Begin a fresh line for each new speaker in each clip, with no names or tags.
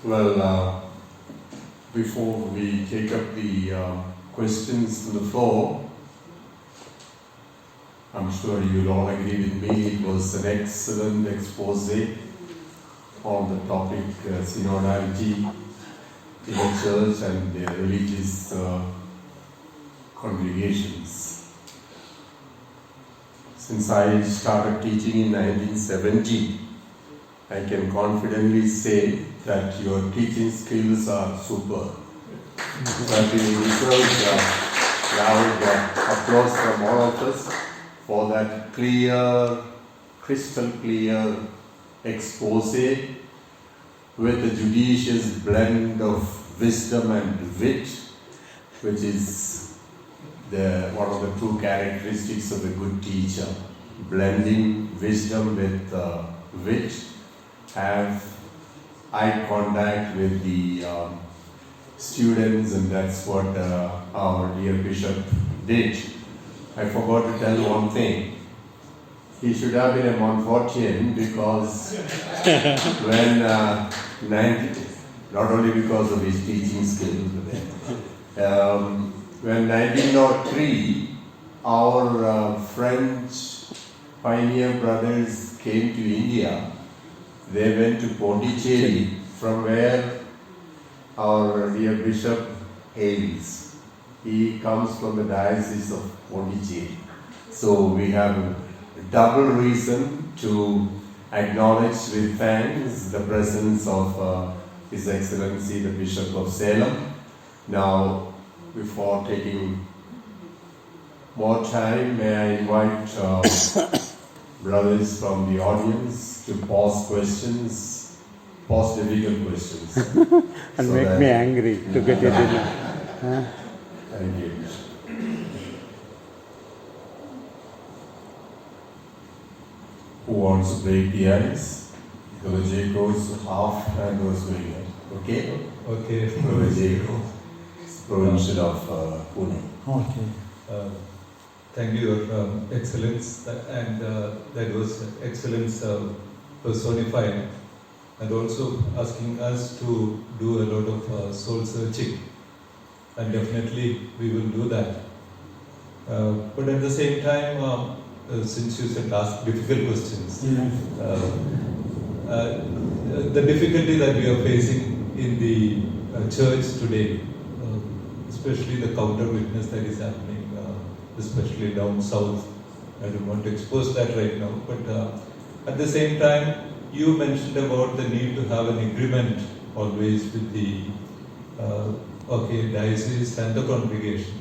Well, before we take up the questions from the floor, I'm sure you'll all agree with me, it was an excellent expose on the topic synodality in the church and the religious congregations. Since I started teaching in 1970, I can confidently say that your teaching skills are superb. But we deserve loud applause from all of us for that crystal clear expose with a judicious blend of wisdom and wit, which is one of the true characteristics of a good teacher. Blending wisdom with wit, have eye contact with the students, and that's what our dear Bishop did. I forgot to tell one thing. He should have been a Montfortian because when not only because of his teaching skills, when 1903 our French pioneer brothers came to India, they went to Pondicherry, from where our dear Bishop hails. He comes from the Diocese of Pondicherry. So we have a double reason to acknowledge with thanks the presence of His Excellency the Bishop of Salem. Now, before taking more time, may I invite brothers from the audience to pose questions, pose difficult questions.
And so make me angry to get your dinner.
Thank you. Who wants to break the ice? Brother goes half and goes doing it. Okay?
Okay.
Brother provincial of Pune.
Okay.
Thank you, Your Excellence, and that was excellence personified, and also asking us to do a lot of soul searching, and definitely we will do that. But at the same time, since you said ask difficult questions, the difficulty that we are facing in the church today, especially the counter witness that is happening, especially down south. I don't want to expose that right now, but at the same time, you mentioned about the need to have an agreement always with the diocese and the congregation.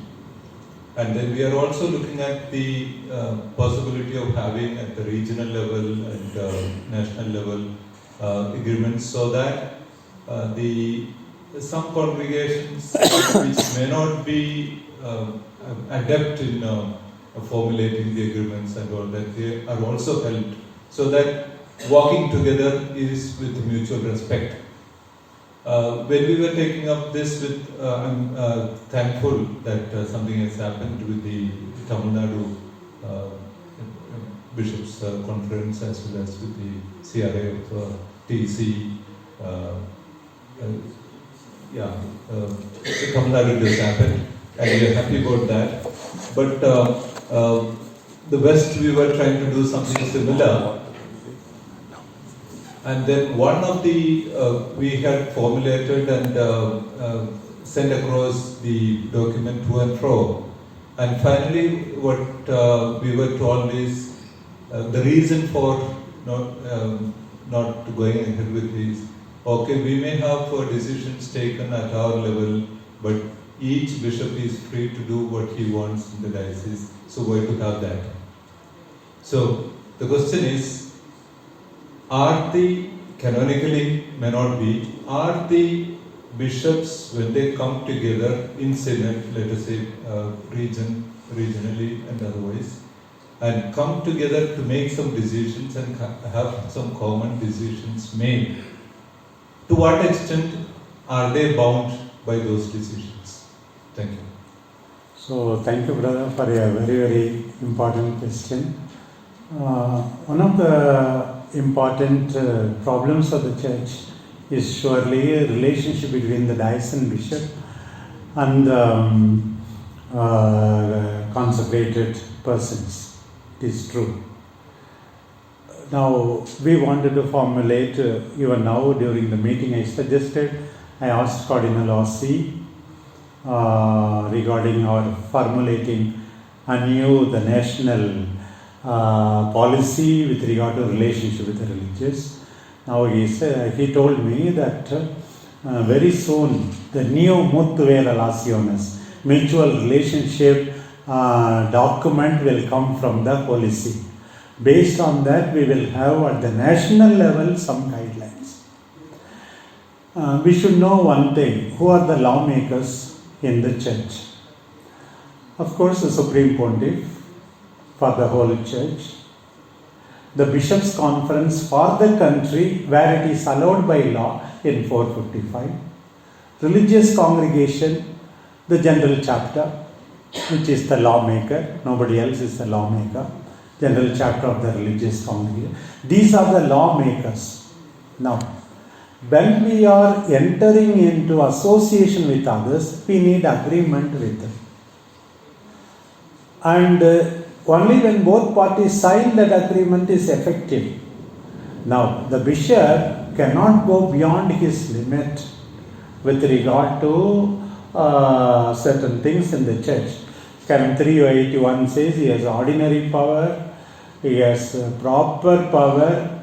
And then we are also looking at the possibility of having at the regional level and national level agreements, so that some congregations which may not be adept in formulating the agreements and all that, they are also helped, so that walking together is with mutual respect. When we were taking up this with, I'm thankful that something has happened with the Tamilnadu Bishops Conference, as well as with the CRA of TC. Tamilnadu has happened, and we are happy about that. But the West, we were trying to do something similar. And then one of the, we had formulated and sent across the document to and fro. And finally, what we were told is the reason for not going ahead with this. Okay, we may have decisions taken at our level, but each bishop is free to do what he wants in the diocese. So why to have that? So the question is, are the, canonically may not be, are the bishops, when they come together in synod, let us say regionally and otherwise, and come together to make some decisions and have some common decisions made, to what extent are they bound by those decisions? Thank you.
So thank you, brother, for a very, very important question. One of the important problems of the church is surely a relationship between the diocesan bishop and consecrated persons. It is true. Now, we wanted to formulate, even now during the meeting I asked Cardinal Ossi regarding our formulating anew the national policy with regard to relationship with the religious. Now he told me that very soon the new Muttuve Relaciones, mutual relationship document will come from the policy. Based on that, we will have at the national level some guidelines. We should know one thing: who are the lawmakers in the church? Of course, the Supreme Pontiff for the whole church, the Bishops' Conference for the country where it is allowed by law in 455, religious congregation, the general chapter, which is the lawmaker, nobody else is the lawmaker, general chapter of the religious congregation. These are the lawmakers. Now, when we are entering into association with others, we need agreement with them. And only when both parties sign that agreement is effective. Now, the bishop cannot go beyond his limit with regard to certain things in the church. Canon 381 says he has ordinary power, he has proper power,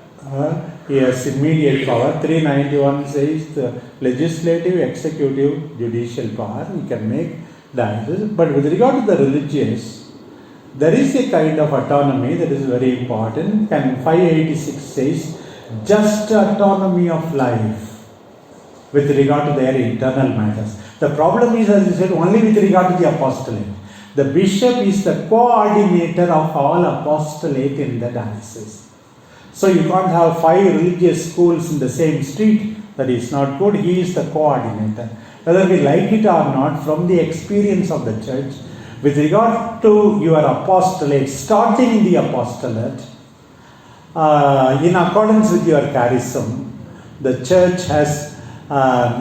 he has immediate power. 391 says the legislative, executive, judicial power, he can make diocese. But with regard to the religious, there is a kind of autonomy that is very important. Canon 586 says just autonomy of life with regard to their internal matters. The problem is, as I said, only with regard to the apostolate. The bishop is the coordinator of all apostolate in the diocese. So you can't have 5 religious schools in the same street. That is not good. He is the coordinator. Whether we like it or not, from the experience of the church, with regard to your apostolate, starting the apostolate, in accordance with your charism, the church has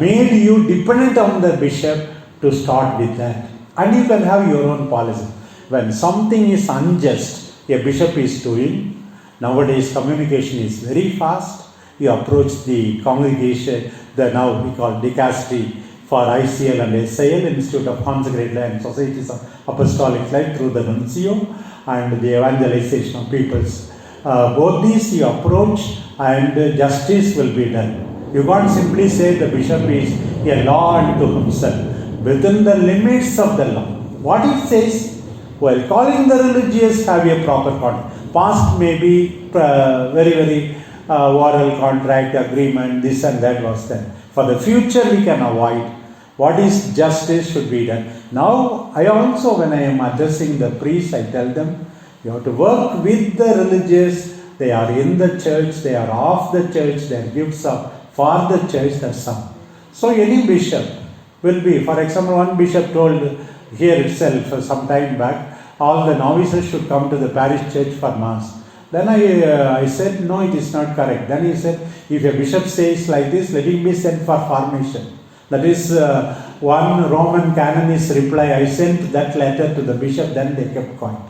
made you dependent on the bishop to start with that. And you can have your own policy. When something is unjust, a bishop is doing, nowadays communication is very fast. You approach the congregation, the now we call dicastery for ICL and SAL, Institute of Consecrated and Societies of Apostolic Life, through the nuncio and the evangelization of peoples. Both these you approach and justice will be done. You can't simply say the bishop is a law unto himself. Within the limits of the law, what it says, while calling the religious, have a proper contract. Past may be very oral contract, agreement, this and that was there. For the future we can avoid. What is justice should be done. Now, I also, when I am addressing the priests, I tell them, you have to work with the religious. They are in the church, they are of the church, their gifts are for the church, that's all. So any bishop will be, for example, one bishop told here itself some time back, all the novices should come to the parish church for mass. Then I said, no, it is not correct. Then he said, if a bishop says like this, let him be sent for formation. That is one Roman canonist reply. I sent that letter to the bishop, then they kept quiet.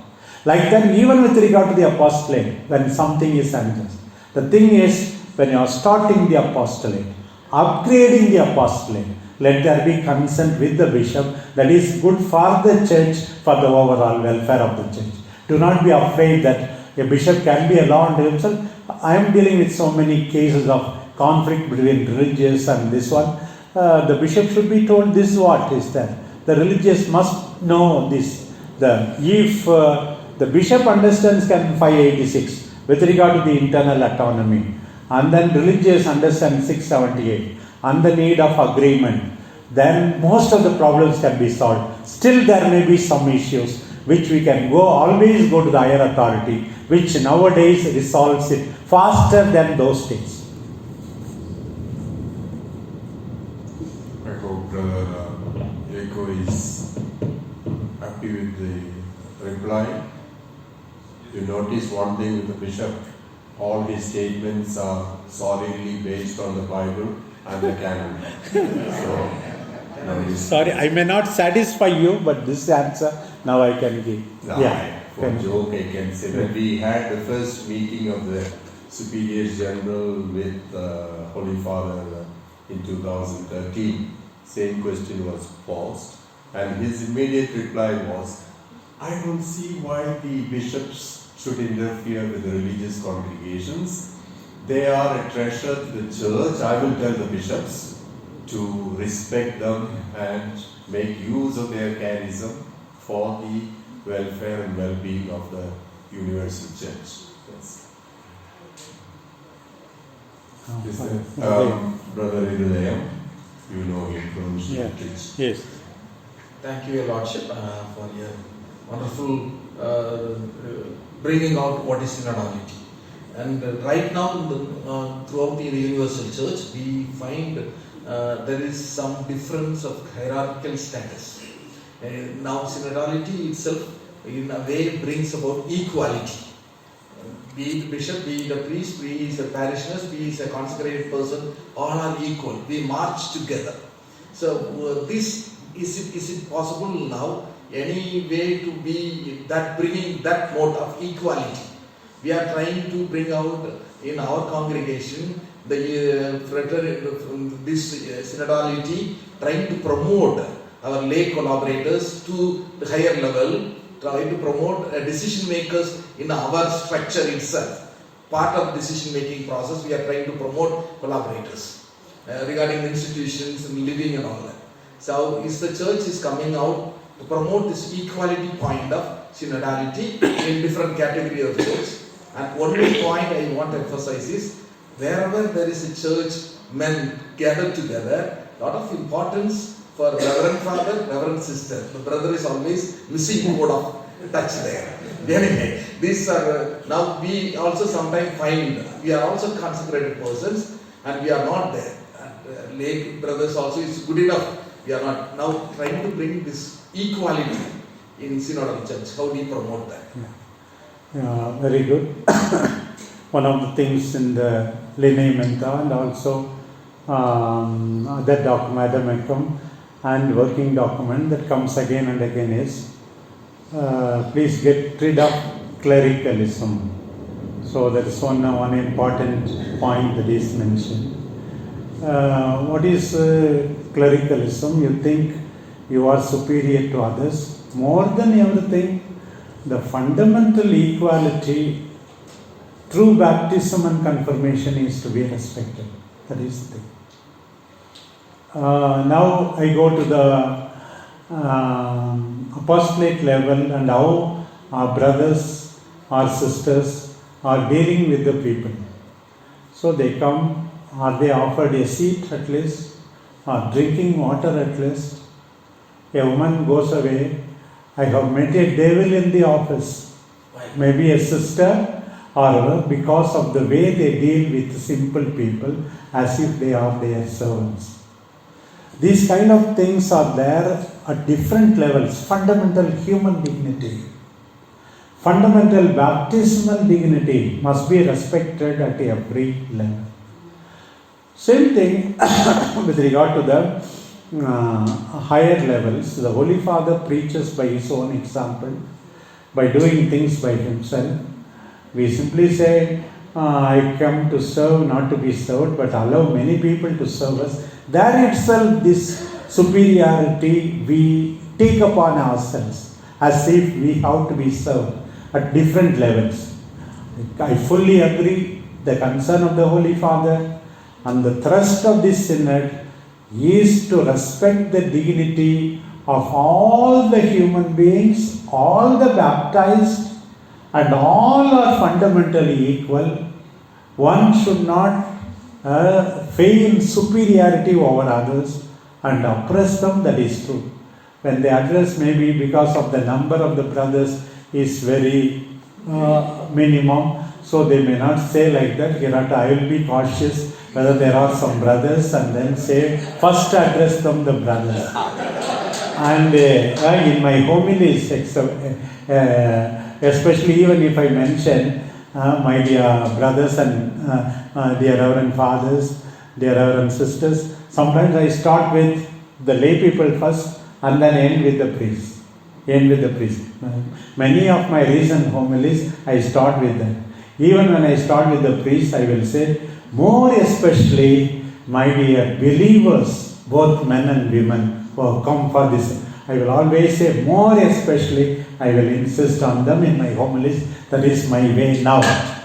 Like that, even with regard to the apostolate, when something is unjust. The thing is, when you are starting the apostolate, upgrading the apostolate, let there be consent with the bishop. That is good for the church, for the overall welfare of the church. Do not be afraid that a bishop can be a law unto himself. I am dealing with so many cases of conflict between religious and this one. The bishop should be told this what is that. The religious must know this. If the bishop understands Canon 586 with regard to the internal autonomy, and then religious understand 678 and the need of agreement, then most of the problems can be solved. Still there may be some issues which we can always go to the higher authority, which nowadays resolves it faster than those days.
I hope Brother Eko is happy with the reply. You notice one thing with the bishop, all his statements are solidly based on the Bible. I'm the canon. So, now
Sorry, I may not satisfy you, but this answer now I can give.
For joke, I can say that we had the first meeting of the Superior General with Holy Father in 2013. Same question was posed, and his immediate reply was, I don't see why the bishops should interfere with the religious congregations. They are a treasure to the church. I will tell the bishops to respect them and make use of their charism for the welfare and well-being of the universal church. Yes. Brother Arulselvam, you know him from Synodal.
Yes.
Thank you, Your Lordship, for your wonderful bringing out what is synodality. And right now, throughout the universal church, we find there is some difference of hierarchical status. Now, synodality itself, in a way, brings about equality. Be it bishop, be it a priest, be it a parishioner, be it a consecrated person, all are equal. We march together. So, this is it possible now? Any way to be that bringing that mode of equality? We are trying to bring out in our congregation the this synodality, trying to promote our lay collaborators to the higher level, trying to promote decision makers in our structure itself. Part of decision making process, we are trying to promote collaborators regarding institutions and living and all that. So, if the church is coming out to promote this equality point of synodality in different category of church. And one more point I want to emphasize is, wherever there is a church, men gathered together, lot of importance for Reverend Father, Reverend Sister. The brother is always missing mode of touch there. Anyway, these are, now we also sometimes find, we are also consecrated persons and we are not there. And lay brothers also is good enough. We are not now trying to bring this equality in Synodal Church. How do we promote that?
Very good. One of the things in the lineamenta and also that document, Adamecum, and working document that comes again and again is please get rid of clericalism. So that is one important point that is mentioned. What is clericalism? You think you are superior to others. More than everything, the fundamental equality through baptism and confirmation is to be respected. That is the thing. Now I go to the apostolate level and how our brothers, our sisters are dealing with the people. So they come, are they offered a seat at least, or drinking water at least? A woman goes away, I have met a devil in the office, maybe a sister, or because of the way they deal with simple people as if they are their servants. These kind of things are there at different levels. Fundamental human dignity, fundamental baptismal dignity must be respected at every level. Same thing with regard to the higher levels. The Holy Father preaches by his own example, by doing things by himself. We simply say, I come to serve, not to be served, but allow many people to serve us. There itself, this superiority we take upon ourselves as if we have to be served at different levels. I fully agree the concern of the Holy Father, and the thrust of this synod is to respect the dignity of all the human beings, all the baptized, and all are fundamentally equal. One should not feign superiority over others and oppress them. That is true. When they address, maybe because of the number of the brothers is very minimum, so they may not say like that. I will be cautious whether there are some brothers and then say, first address them the brothers. And in my homilies, especially even if I mention my dear brothers and dear Reverend Fathers, dear Reverend sisters, sometimes I start with the lay people first and then end with the priest. Many of my recent homilies, I start with that. Even when I start with the priest, I will say, more especially, my dear believers, both men and women who have come for this. I will always say, more especially, I will insist on them in my homilies. That is my way now.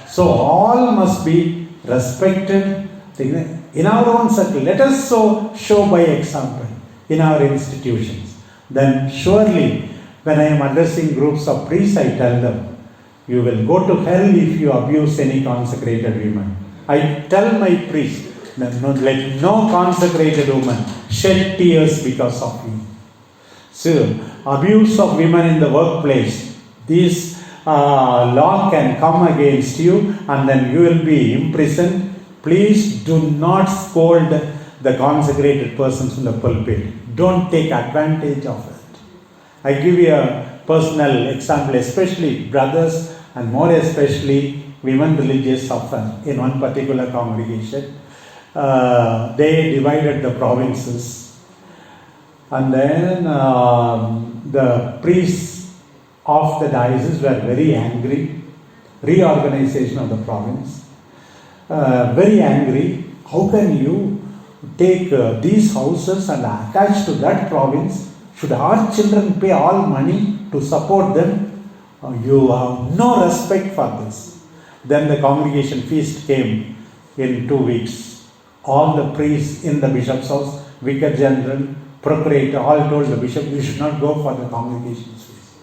So all must be respected in our own circle. Let us so show by example in our institutions. Then surely, when I am addressing groups of priests, I tell them, you will go to hell if you abuse any consecrated woman. I tell my priest, let no consecrated woman shed tears because of you. So, abuse of women in the workplace, this law can come against you and then you will be imprisoned. Please do not scold the consecrated persons in the pulpit. Don't take advantage of it. I give you a personal example, especially brothers and more especially women religious suffer in one particular congregation. They divided the provinces, and then the priests of the diocese were very angry. Reorganization of the province, very angry. How can you take these houses and attach to that province? Should our children pay all money to support them? You have no respect for this. Then the congregation feast came in 2 weeks. All the priests in the bishop's house, vicar general, procurator, all told the bishop, you should not go for the congregation's feast.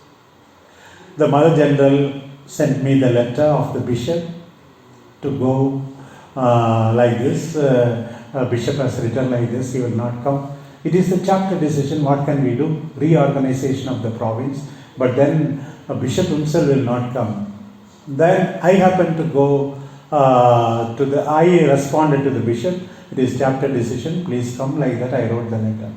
The mother general sent me the letter of the bishop to go like this. Bishop has written like this, he will not come. It is the chapter decision. What can we do? Reorganization of the province. But then a bishop himself will not come. Then I happened to go I responded to the bishop. It is chapter decision. Please come, like that. I wrote the letter.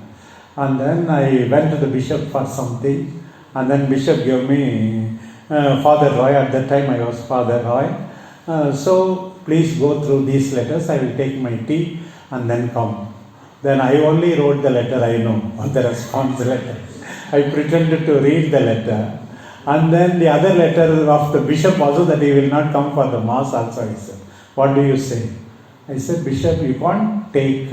And then I went to the bishop for something. And then bishop gave me Father Roy. At that time I was Father Roy. So please go through these letters. I will take my tea and then come. Then I only wrote the letter I know, the response letter. I pretended to read the letter. And then the other letter of the bishop also, that he will not come for the mass also, I said. What do you say? I said, Bishop, you can't take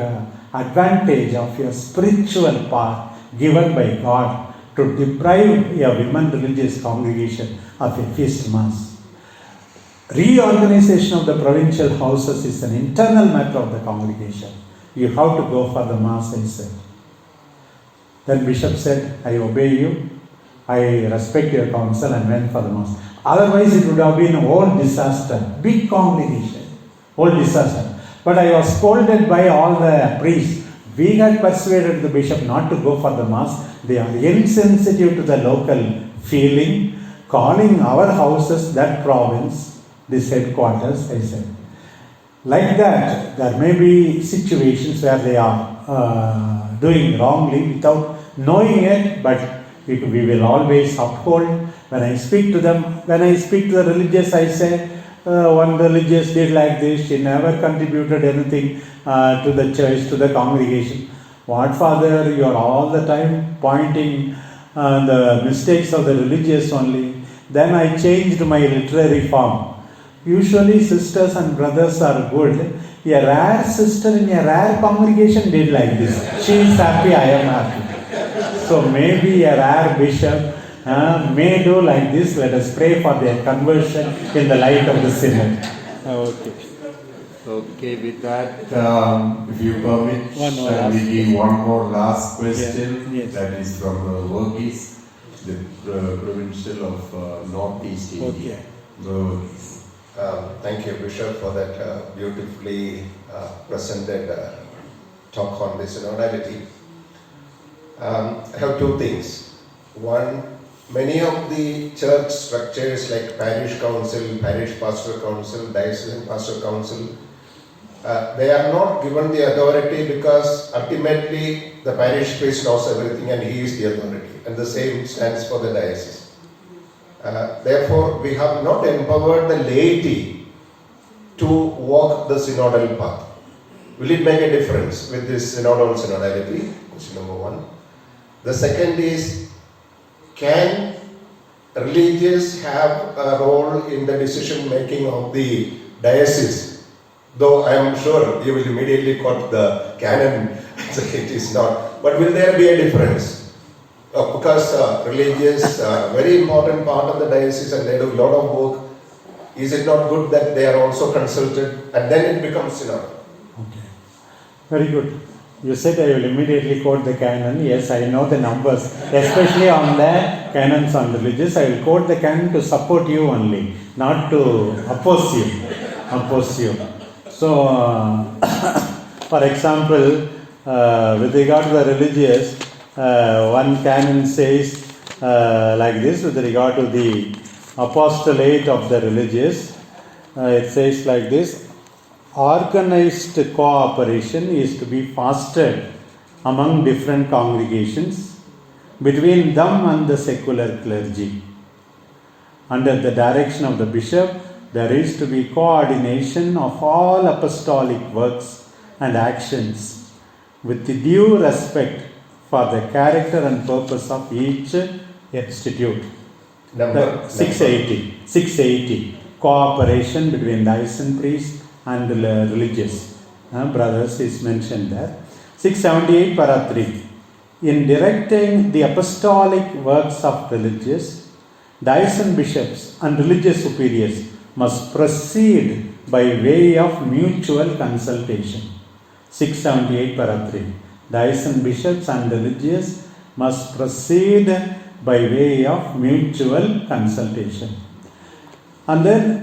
advantage of your spiritual power given by God to deprive a women religious congregation of a feast mass. Reorganization of the provincial houses is an internal matter of the congregation. You have to go for the mass, I said. Then bishop said, I obey you, I respect your counsel, and went for the mass. Otherwise it would have been a whole disaster, big congregation, whole disaster. But I was scolded by all the priests. We had persuaded the bishop not to go for the mass. They are insensitive to the local feeling, calling our houses that province, this headquarters, I said. Like that, there may be situations where they are doing wrongly without knowing it, but we will always uphold. When I speak to them, when I speak to the religious, I say, one religious did like this, she never contributed anything to the church, to the congregation. What, Father, you are all the time pointing the mistakes of the religious only. Then I changed my literary form. Usually sisters and brothers are good. A rare sister in a rare congregation did like this. She is happy, I am happy. So maybe a rare bishop may do like this. Let us pray for their conversion in the light of the synod.
Okay, with that, if you permit, shall we give one more last question?
Yes.
That is from Verghese, the provincial of Northeast India. Verghese.
Thank you, Bishop, for that beautifully presented talk on the synodality. I have two things. One, many of the church structures like parish council, parish pastor council, diocesan pastor council, they are not given the authority because ultimately the parish priest knows everything and he is the authority, and the same stands for the diocese. Therefore, we have not empowered the laity to walk the synodal path. will it make a difference with this synodal synodality? Question number one. The second is, can religious have a role in the decision making of the diocese? Though I am sure you will immediately quote the canon, so it is not. But will there be a difference? Because religious, very important part of the diocese, and they do a lot of work. Is it not good that they are also consulted, and then it becomes synodal?
Okay. Very good. You said I will immediately quote the canon. Yes, I know the numbers, especially on the canons on religious. I will quote the canon to support you only, not to oppose you. So, for example, with regard to the religious, one canon says like this with regard to the apostolate of the religious. It says like this: organized cooperation is to be fostered among different congregations between them and the secular clergy. Under the direction of the bishop, there is to be coordination of all apostolic works and actions with the due respect for the character and purpose of each institute.
Number
680. Cooperation between diocesan priests and religious brothers is mentioned there. 678 para 3. In directing the apostolic works of religious, diocesan bishops and religious superiors must proceed by way of mutual consultation. 678 para 3. Diocesan bishops and religious must proceed by way of mutual consultation. And then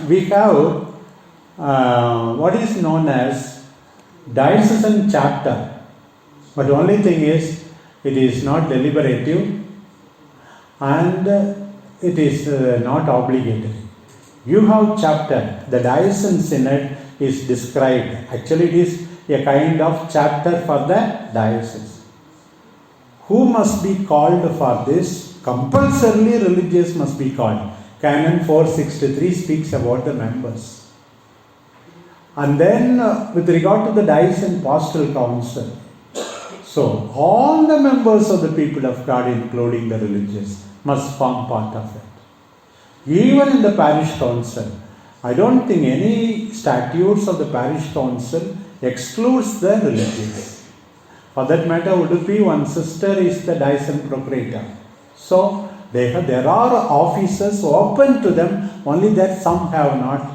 we have what is known as diocesan chapter. But the only thing is, it is not deliberative and it is not obligatory. You have chapter. The diocesan synod is described. Actually, it is a kind of chapter for the diocese. Who must be called for this? Compulsorily religious must be called. Canon 463 speaks about the members. And then with regard to the diocesan pastoral council, so all the members of the people of God, including the religious, must form part of it. Even in the parish council, I don't think any statutes of the parish council excludes the religious. For that matter, Udupi, one sister is the diocesan procurator. So there are offices open to them, only that some have not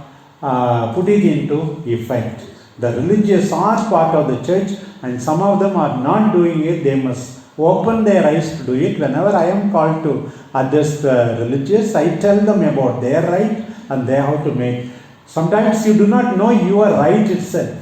put it into effect. The religious are part of the church and some of them are not doing it. They must open their eyes to do it. Whenever I am called to address the religious, I tell them about their right and they have to make. Sometimes you do not know your right itself.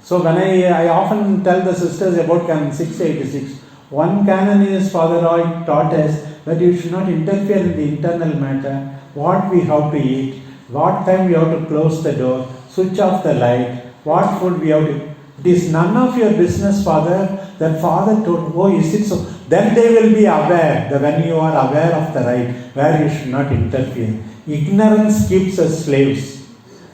So when I often tell the sisters about canon 686, one canon is Father Roy taught us that you should not interfere in the internal matter, what we have to eat, what time we have to close the door, switch off the light, what food we have to. It is none of your business, Father. That Father told, oh, is it so? Then they will be aware that when you are aware of the right, where you should not interfere. Ignorance keeps us slaves.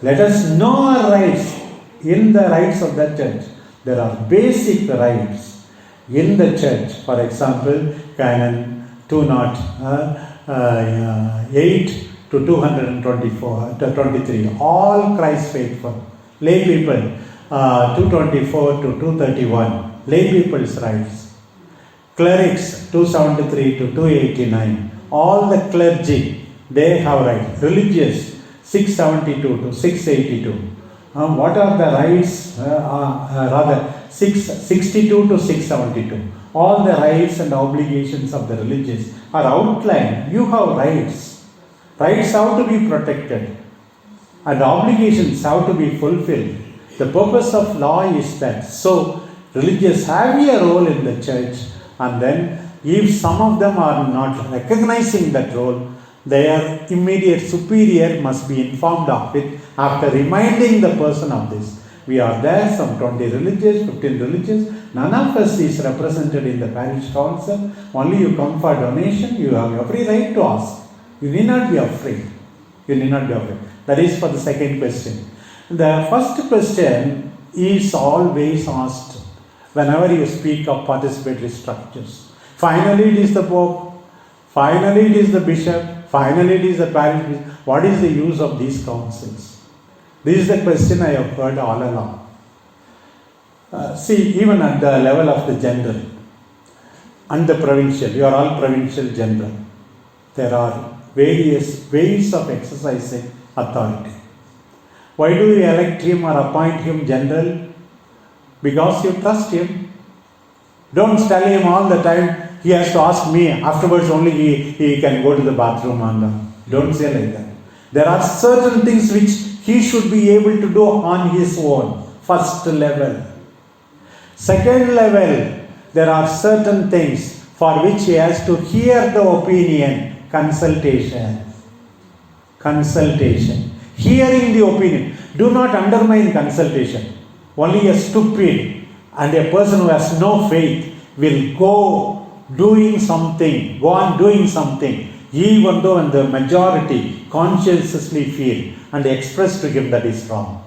Let us know our rights in the rights of the church. There are basic rights in the church. For example, Canon 208 to 223. All Christ faithful. Lay people, 224 to 231. Lay people's rights. Clerics, 273 to 289. All the clergy, they have rights. Religious, 672 to 682. What are the rights? 662 to 672. All the rights and obligations of the religious are outlined. You have rights. Rights have to be protected and obligations have to be fulfilled. The purpose of law is that. So, religious have a role in the church, and then if some of them are not recognizing that role, their immediate superior must be informed of it after reminding the person of this. We are there, some 20 religious, 15 religious, none of us is represented in the parish council, only you come for donation, you have every right to ask. You need not be afraid. You need not be afraid. That is for the second question. The first question, is always asked whenever you speak of participatory structures. Finally, it is the Pope, finally, it is the Bishop, finally, it is the parish bishop. What is the use of these councils? This is the question I have heard all along. See, even at the level of the general and the provincial, you are all provincial general, there are various ways of exercising authority. Why do you elect him or appoint him general? Because you trust him. Don't tell him all the time, he has to ask me, afterwards only he can go to the bathroom and don't say like that. There are certain things which he should be able to do on his own, first level. Second level, there are certain things for which he has to hear the opinion, consultation. Consultation. Hearing the opinion. Do not undermine consultation. Only a stupid and a person who has no faith will go on doing something, even though when the majority conscientiously feel and express to him that is wrong.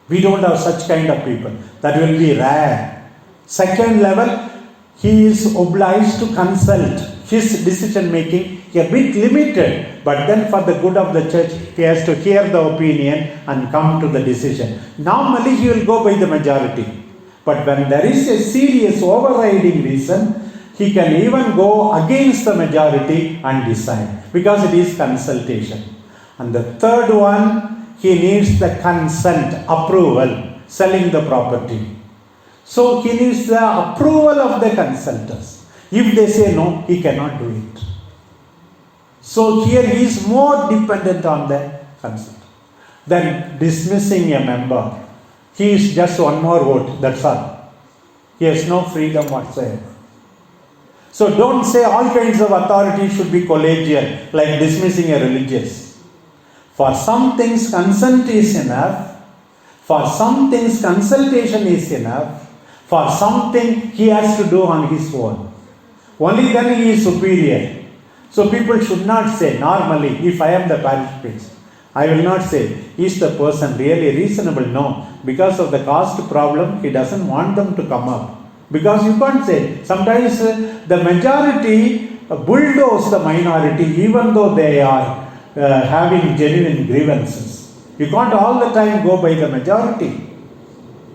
We don't have such kind of people. That will be rare. Second level, he is obliged to consult. His decision making a bit limited, but then for the good of the church, he has to hear the opinion and come to the decision. Normally, he will go by the majority. But when there is a serious overriding reason, he can even go against the majority and decide, because it is consultation. And the third one, he needs the consent, approval, selling the property. So he needs the approval of the consultants. If they say no, he cannot do it. So here he is more dependent on the consent. Then dismissing a member, he is just one more vote, that's all. He has no freedom whatsoever. So don't say all kinds of authority should be collegial, like dismissing a religious. For some things consent is enough, for some things consultation is enough, for something he has to do on his own. Only then he is superior. So people should not say, normally, if I am the parish priest, I will not say, is the person really reasonable? No. Because of the cost problem, he doesn't want them to come up. Because you can't say, sometimes the majority bulldoze the minority even though they are having genuine grievances. You can't all the time go by the majority.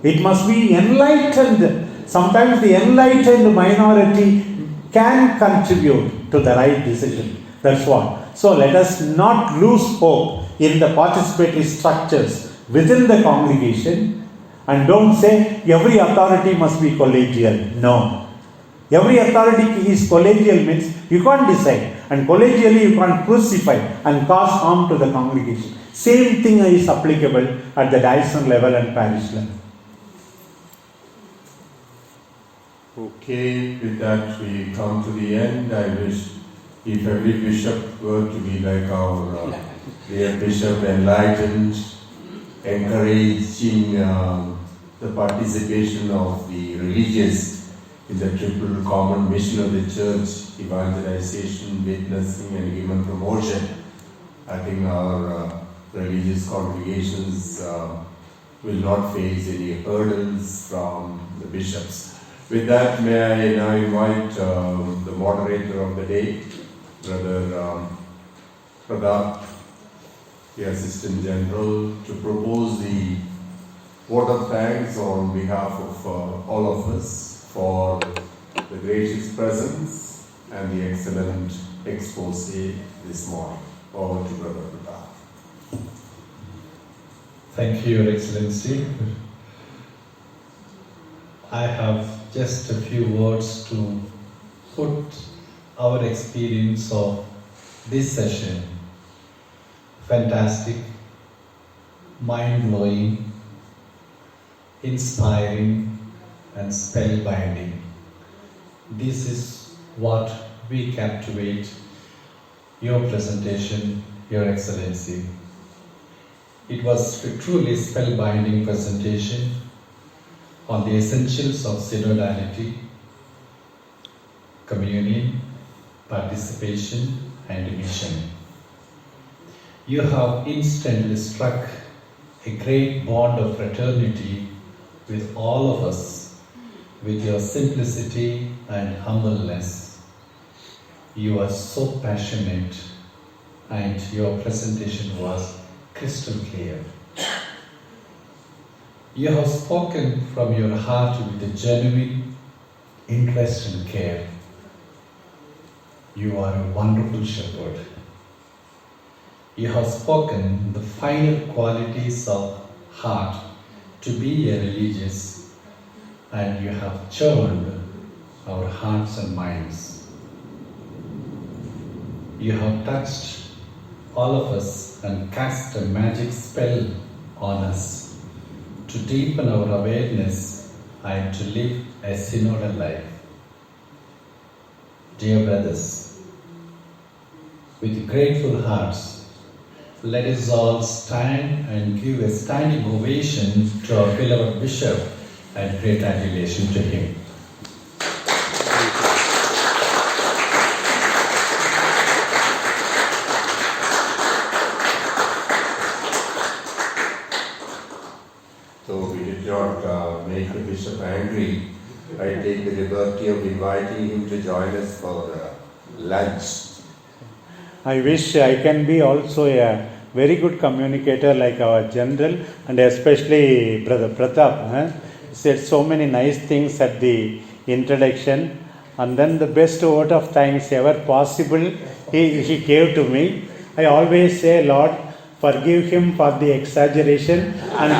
It must be enlightened. Sometimes the enlightened minority can contribute to the right decision. That's what. So let us not lose hope in the participatory structures within the congregation, and don't say every authority must be collegial. No. Every authority is collegial means you can't decide, and collegially you can't crucify and cause harm to the congregation. Same thing is applicable at the diocesan level and parish level.
Okay, with that we come to the end. I wish if every bishop were to be like our dear bishop, enlightened, encouraging the participation of the religious in the triple common mission of the church, evangelization, witnessing and human promotion. I think our religious congregations will not face any hurdles from the bishops. With that, may I now invite the moderator of the day, Brother Pradap, the Assistant General, to propose the vote of thanks on behalf of all of us for the gracious presence and the excellent expose this morning. Over to Brother Pradap.
Thank you, Your Excellency. I have just a few words to put our experience of this session. Fantastic, mind-blowing, inspiring and spellbinding. This is what we captivate your presentation, Your Excellency. It was a truly spellbinding presentation on the essentials of synodality, communion, participation and mission. You have instantly struck a great bond of fraternity
with all of us, with your simplicity and humbleness. You are so passionate and your presentation was crystal clear. You have spoken from your heart with a genuine interest and care. You are a wonderful shepherd. You have spoken the finer qualities of heart to be a religious, and you have churned our hearts and minds. You have touched all of us and cast a magic spell on us to deepen our awareness and to live a synodal life. Dear brothers, with grateful hearts, let us all stand and give a standing ovation to our beloved Bishop and great adulation to him.
So we did not make the bishop angry. I take the liberty of inviting him to join us for lunch.
I wish I can be also a very good communicator like our general, and especially Brother Pratap. Said so many nice things at the introduction, and then the best vote of thanks ever possible he gave to me. I always say, Lord, forgive him for the exaggeration and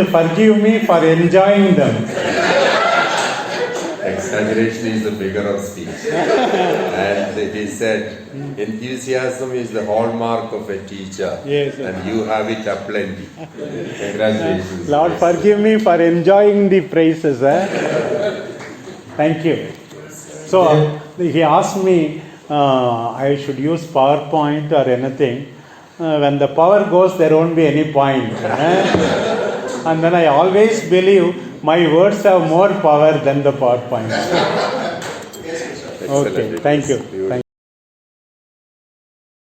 forgive me for enjoying them.
Exaggeration is the figure of speech. And it is said, enthusiasm is the hallmark of a teacher.
Yes.
And you have it aplenty. Congratulations.
Lord, forgive me for enjoying the praises. Thank you. So he asked me I should use PowerPoint or anything. When the power goes, there won't be any point. And then I always believe my words have more power than the PowerPoint. Okay, thank you.